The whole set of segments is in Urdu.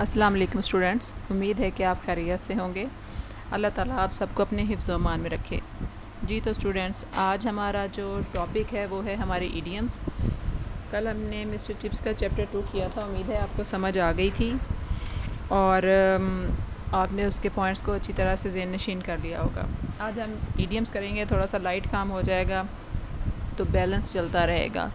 السلام علیکم اسٹوڈنٹس، امید ہے کہ آپ خیریت سے ہوں گے۔ اللہ تعالیٰ آپ سب کو اپنے حفظ و امان میں رکھے۔ جی تو اسٹوڈنٹس، آج ہمارا جو ٹاپک ہے وہ ہے ہمارے ایڈیمز۔ کل ہم نے مسٹر چپس کا چیپٹر 2 کیا تھا، امید ہے آپ کو سمجھ آ گئی تھی اور آپ نے اس کے پوائنٹس کو اچھی طرح سے ذہن نشین کر لیا ہوگا۔ آج ہم ایڈیمز کریں گے، تھوڑا سا لائٹ کام ہو جائے گا تو بیلنس چلتا رہے گا،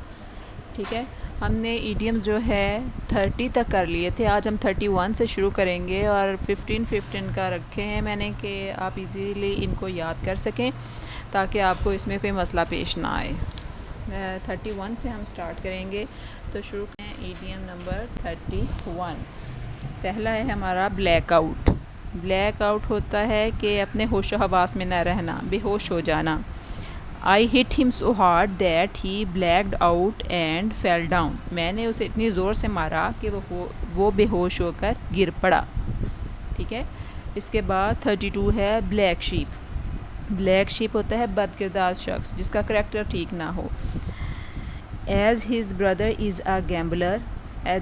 ٹھیک ہے۔ ہم نے ایڈیم جو ہے 30 تک کر لیے تھے، آج ہم 31 سے شروع کریں گے اور 15 کا رکھے ہیں میں نے کہ آپ ایزیلی ان کو یاد کر سکیں تاکہ آپ کو اس میں کوئی مسئلہ پیش نہ آئے۔ 31 سے ہم سٹارٹ کریں گے، تو شروع کریں ایڈیم نمبر 31۔ پہلا ہے ہمارا بلیک آؤٹ۔ بلیک آؤٹ ہوتا ہے کہ اپنے ہوش و حواس میں نہ رہنا، بے ہوش ہو جانا۔ I hit him so hard that he blacked out and fell down۔ میں نے اسے اتنی زور سے مارا کہ وہ بے ہوش ہو کر گر پڑا، ٹھیک ہے۔ اس کے بعد 32 ہے بلیک شیپ۔ بلیک شیپ ہوتا ہے بد کردار شخص جس کا کریکٹر ٹھیک نہ ہو۔ As his brother is a gambler،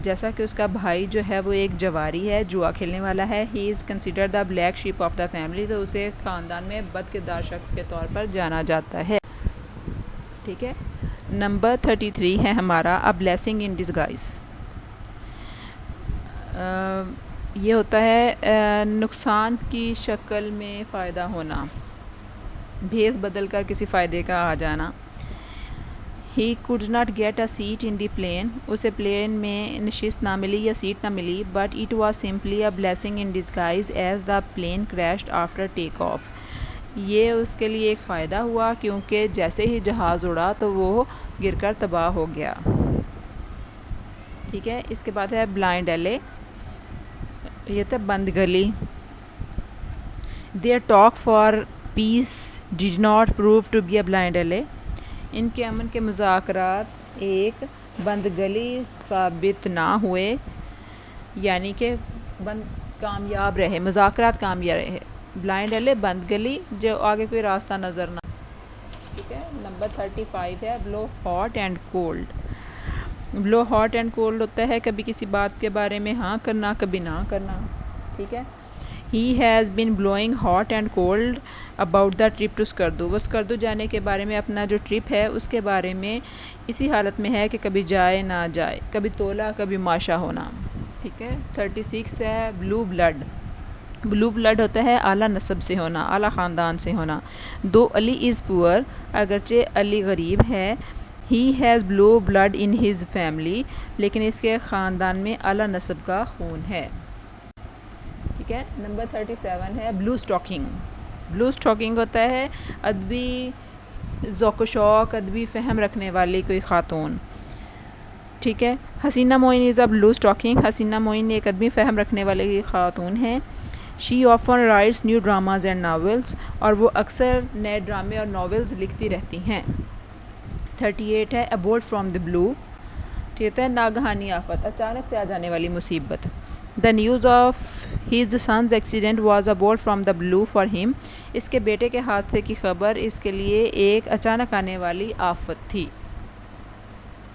جیسا کہ اس کا بھائی جو ہے وہ ایک جواری ہے، جوا کھیلنے والا ہے۔ He is considered the black sheep of the family، تو اسے خاندان میں بد کردار شخص کے طور پر جانا جاتا ہے، ٹھیک ہے۔ نمبر 33 ہے ہمارا A blessing in disguise۔ یہ ہوتا ہے نقصان کی شکل میں فائدہ ہونا، بھیس بدل کر کسی فائدے کا آ جانا۔ He could not get a seat in the plane، اسے پلین میں نشست نہ ملی یا سیٹ نہ ملی، but it was simply a blessing in disguise as the plane crashed after take off۔ یہ اس کے لیے ایک فائدہ ہوا کیونکہ جیسے ہی جہاز اڑا تو وہ گر کر تباہ ہو گیا، ٹھیک ہے۔ اس کے بعد ہے بلائنڈ ایلے، یہ تو بند گلی۔ Their talk for peace did not prove to be a blind alley۔ ان کے امن کے مذاکرات ایک بند گلی ثابت نہ ہوئے، یعنی کہ کامیاب رہے، مذاکرات کامیاب رہے۔ بلائنڈ ایلے بند گلی جو آگے کوئی راستہ نظر نہ، ٹھیک ہے۔ نمبر 35 ہے blow hot and cold. Blow hot and cold ہوتا ہے کبھی کسی بات کے بارے میں ہاں کرنا، کبھی نہ کرنا، ٹھیک ہے۔ He has been blowing hot and cold about the trip to Skardu. وہ اسکردو جانے کے بارے میں، اپنا جو ٹرپ ہے اس کے بارے میں اسی حالت میں ہے کہ کبھی جائے نہ جائے، کبھی تولا کبھی ماشا ہونا، ٹھیک ہے۔ 36 ہے بلو بلڈ۔ بلو بلڈ ہوتا ہے اعلیٰ نسب سے ہونا، اعلیٰ خاندان سے ہونا۔ دو علی از پور، اگرچہ علی غریب ہے۔ He has blue blood in his family، لیکن اس کے خاندان میں اعلیٰ نسب کا خون ہے، ٹھیک ہے۔ نمبر 37 ہے بلو اسٹاکنگ۔ بلو اسٹاکنگ ہوتا ہے ادبی ذوق و شوق، ادبی فہم رکھنے والی کوئی خاتون، ٹھیک ہے۔ حسینہ معین از اے بلو اسٹاکنگ۔ حسینہ معین ایک ادبی فہم رکھنے والی خاتون ہے۔ She often writes new dramas and novels، اور وہ اکثر نئے ڈرامے اور ناولز لکھتی رہتی ہیں۔ 38 ہے A bolt from the blue، ٹھیک ہے، ناگہانی آفت، اچانک سے آ جانے والی مصیبت۔ The news of his son's accident was a bolt from the blue for him۔ اس کے بیٹے کے حادثے کی خبر اس کے لیے ایک اچانک آنے والی آفت تھی،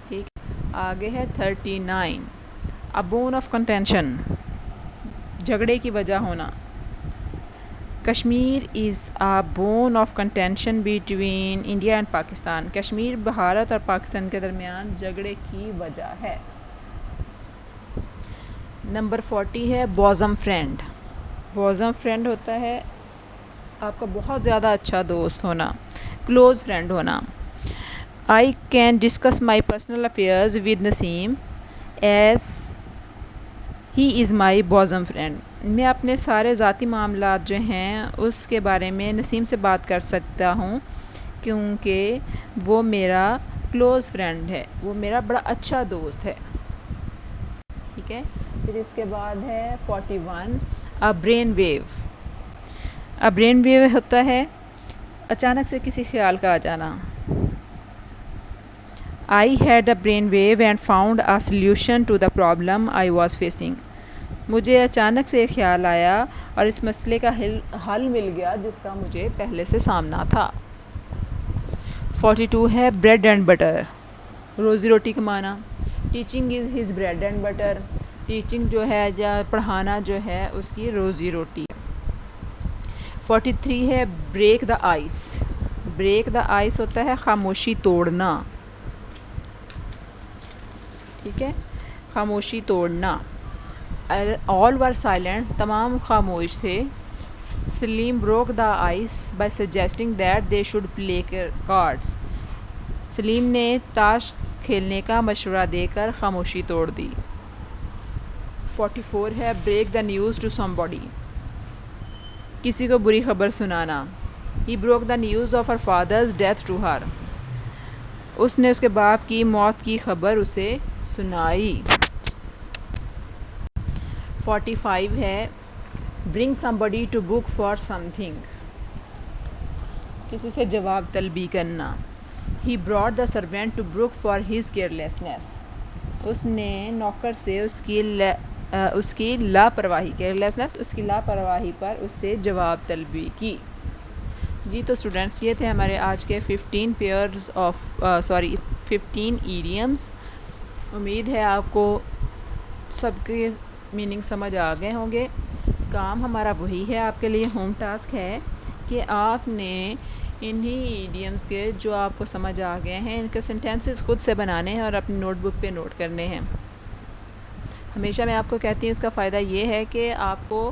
ٹھیک۔ آگے ہے 39 A bone of contention، جھگڑے کی وجہ ہونا۔ کشمیر از a bone of contention between India and Pakistan. Kashmir Bharat اور پاکستان کے درمیان جھگڑے کی وجہ ہے۔ نمبر 40 ہے bosom friend۔ bosom friend ہوتا ہے آپ کا بہت زیادہ اچھا دوست ہونا، کلوز فرینڈ ہونا۔ I can discuss my personal affairs with Naseem as he is my bosom friend۔ میں اپنے سارے ذاتی معاملات جو ہیں اس کے بارے میں نسیم سے بات کر سکتا ہوں کیونکہ وہ میرا کلوز فرینڈ ہے، وہ میرا بڑا اچھا دوست ہے، ٹھیک ہے۔ پھر اس کے بعد ہے 41 A brain wave۔ A brain wave ہوتا ہے اچانک سے کسی خیال کا آ جانا۔ I had a brain wave and found a solution to the problem I was facing۔ مجھے اچانک سے ایک خیال آیا اور اس مسئلے کا حل مل گیا جس کا مجھے پہلے سے سامنا تھا۔ 42 ہے بریڈ اینڈ بٹر، روزی روٹی کمانا۔ Teaching is his bread and butter, teaching جو ہے یا پڑھانا جو ہے اس کی روزی روٹی ہے۔ 43 ہے break the ice. Break the ice ہوتا ہے خاموشی توڑنا، ٹھیک ہے، خاموشی توڑنا۔ آل ور سائلنٹ، تمام خاموش تھے۔ Salim broke the ice by suggesting that they should play cards. Salim نے تاش کھیلنے کا مشورہ دے کر خاموشی توڑ دی۔ 44 ہے break the news to somebody, کسی کو بری خبر سنانا۔ He broke the news of her father's death to her, اس نے اس کے باپ کی موت کی خبر اسے سنائی۔ 45 ہے bring somebody to book for something, کسی سے جواب طلبی کرنا۔ He brought the servant to book for his carelessness, اس نے نوکر سے اس کی لاپرواہی، کیئرلیسنیس اس کی لاپرواہی پر اس سے جواب طلبی کی۔ جی تو اسٹوڈنٹس یہ تھے ہمارے آج کے 15 ایڈیمز۔ امید ہے آپ کو سب کے میننگ سمجھ آ گئے ہوں گے۔ کام ہمارا وہی ہے، آپ کے لیے ہوم ٹاسک ہے کہ آپ نے انہی ایڈیمز کے جو آپ کو سمجھ آ گئے ہیں ان کے سینٹینسز خود سے بنانے ہیں اور اپنی نوٹ بک پہ نوٹ کرنے ہیں۔ ہمیشہ میں آپ کو کہتی ہوں اس کا فائدہ یہ ہے کہ آپ کو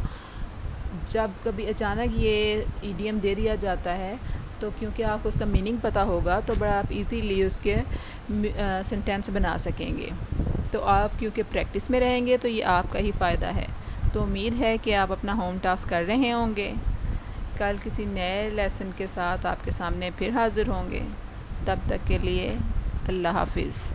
جب کبھی اچانک یہ ایڈیم دے دیا جاتا ہے تو کیونکہ آپ کو اس کا میننگ پتہ ہوگا تو بڑا آپ ایزیلی اس کے سینٹینس بنا سکیں گے۔ تو آپ کیونکہ پریکٹس میں رہیں گے تو یہ آپ کا ہی فائدہ ہے۔ تو امید ہے کہ آپ اپنا ہوم ٹاسک کر رہے ہوں گے۔ کل کسی نئے لیسن کے ساتھ آپ کے سامنے پھر حاضر ہوں گے۔ تب تک کے لیے اللہ حافظ۔